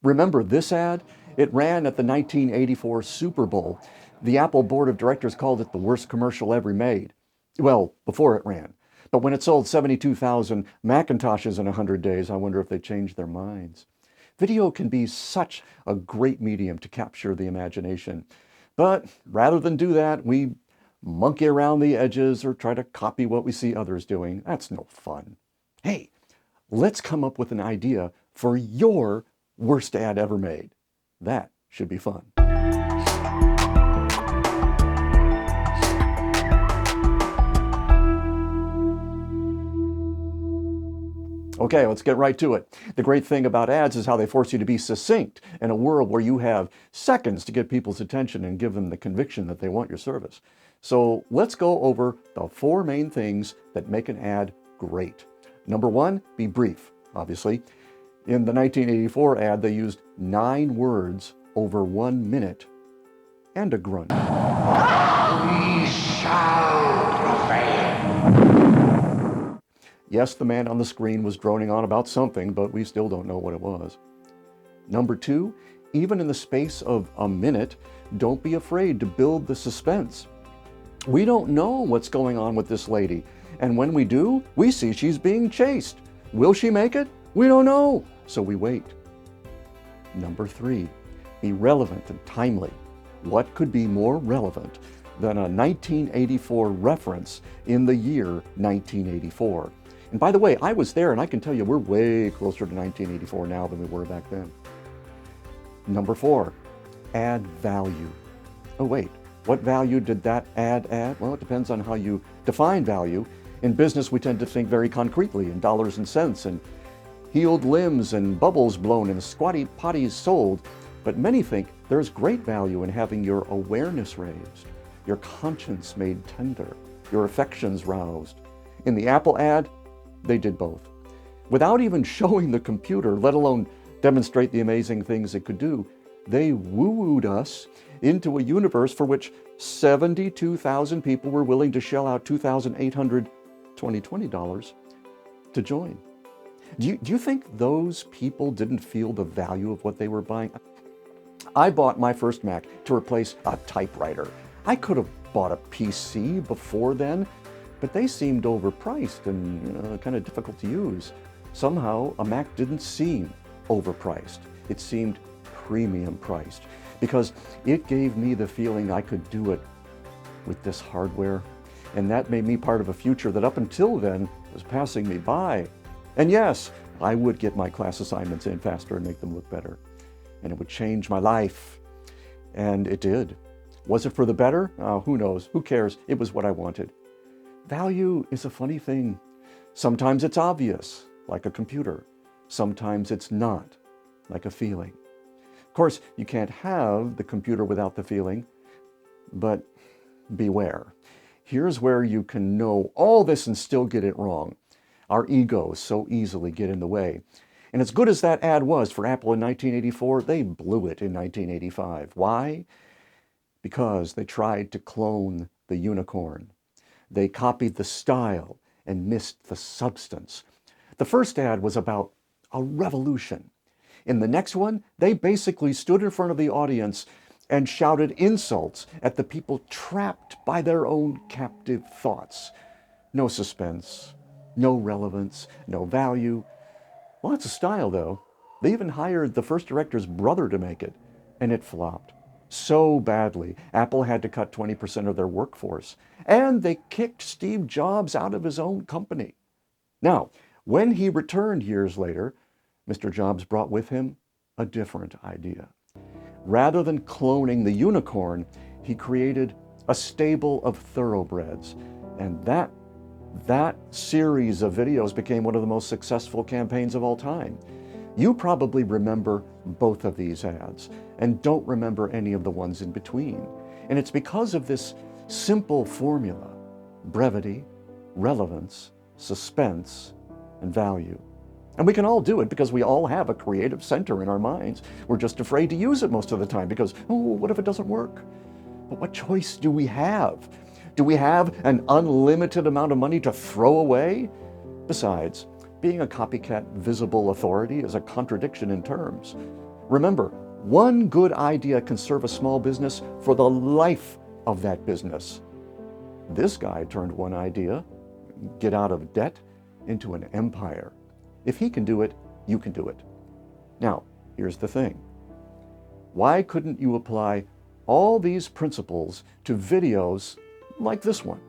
Remember this ad? It ran at the 1984 Super Bowl. The Apple board of directors called it the worst commercial ever made. Well, before it ran. But when it sold 72,000 Macintoshes in 100 days, I wonder if they changed their minds. Video can be such a great medium to capture the imagination. But rather than do that, we monkey around the edges or try to copy what we see others doing. That's no fun. Hey, let's come up with an idea for your worst ad ever made. That should be fun. Okay, let's get right to it. The great thing about ads is how they force you to be succinct in a world where you have seconds to get people's attention and give them the conviction that they want your service. So let's go over the 4 main things that make an ad great. Number 1, be brief, obviously. In the 1984 ad, they used 9 words over 1 minute and a grunt. We shall prevail. Yes, the man on the screen was droning on about something, but we still don't know what it was. Number 2, even in the space of a minute, don't be afraid to build the suspense. We don't know what's going on with this lady, and when we do, we see she's being chased. Will she make it? We don't know, so we wait. Number 3, be relevant and timely. What could be more relevant than a 1984 reference in the year 1984? And by the way, I was there and I can tell you we're way closer to 1984 now than we were back then. Number 4, add value. Oh wait, what value did that ad add? Well, it depends on how you define value. In business, we tend to think very concretely in dollars and cents and healed limbs and bubbles blown and squatty potties sold. But many think there's great value in having your awareness raised, your conscience made tender, your affections roused. In the Apple ad, they did both. Without even showing the computer, let alone demonstrate the amazing things it could do, they woo-wooed us into a universe for which 72,000 people were willing to shell out $2,800 $20 to join. Do you think those people didn't feel the value of what they were buying? I bought my first Mac to replace a typewriter. I could have bought a PC before then, but they seemed overpriced and kind of difficult to use. Somehow, a Mac didn't seem overpriced. It seemed premium priced because it gave me the feeling I could do it with this hardware. And that made me part of a future that up until then was passing me by. And yes, I would get my class assignments in faster and make them look better. And it would change my life. And it did. Was it for the better? Who knows? Who cares? It was what I wanted. Value is a funny thing. Sometimes it's obvious, like a computer. Sometimes it's not, like a feeling. Of course, you can't have the computer without the feeling, but beware. Here's where you can know all this and still get it wrong. Our egos so easily get in the way. And as good as that ad was for Apple in 1984, they blew it in 1985. Why? Because they tried to clone the unicorn. They copied the style and missed the substance. The first ad was about a revolution. In the next one, they basically stood in front of the audience and shouted insults at the people trapped by their own captive thoughts. No suspense, no relevance, no value. Lots of style, though. They even hired the first director's brother to make it, and it flopped. So badly, Apple had to cut 20% of their workforce, and they kicked Steve Jobs out of his own company. Now, when he returned years later, Mr. Jobs brought with him a different idea. Rather than cloning the unicorn, he created a stable of thoroughbreds, and that series of videos became one of the most successful campaigns of all time. You probably remember both of these ads and don't remember any of the ones in between. And it's because of this simple formula: brevity, relevance, suspense, and value. And we can all do it because we all have a creative center in our minds. We're just afraid to use it most of the time because, oh, what if it doesn't work? But what choice do we have? Do we have an unlimited amount of money to throw away? Besides, being a copycat visible authority is a contradiction in terms. Remember, one good idea can serve a small business for the life of that business. This guy turned one idea, get out of debt, into an empire. If he can do it, you can do it. Now, here's the thing. Why couldn't you apply all these principles to videos like this one?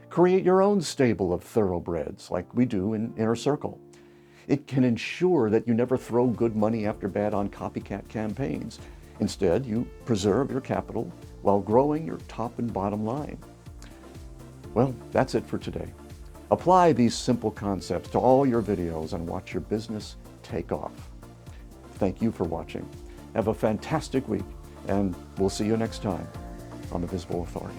Create your own stable of thoroughbreds like we do in Inner Circle. It can ensure that you never throw good money after bad on copycat campaigns. Instead, you preserve your capital while growing your top and bottom line. Well, that's it for today. Apply these simple concepts to all your videos and watch your business take off. Thank you for watching. Have a fantastic week, and we'll see you next time on The Visible Authority.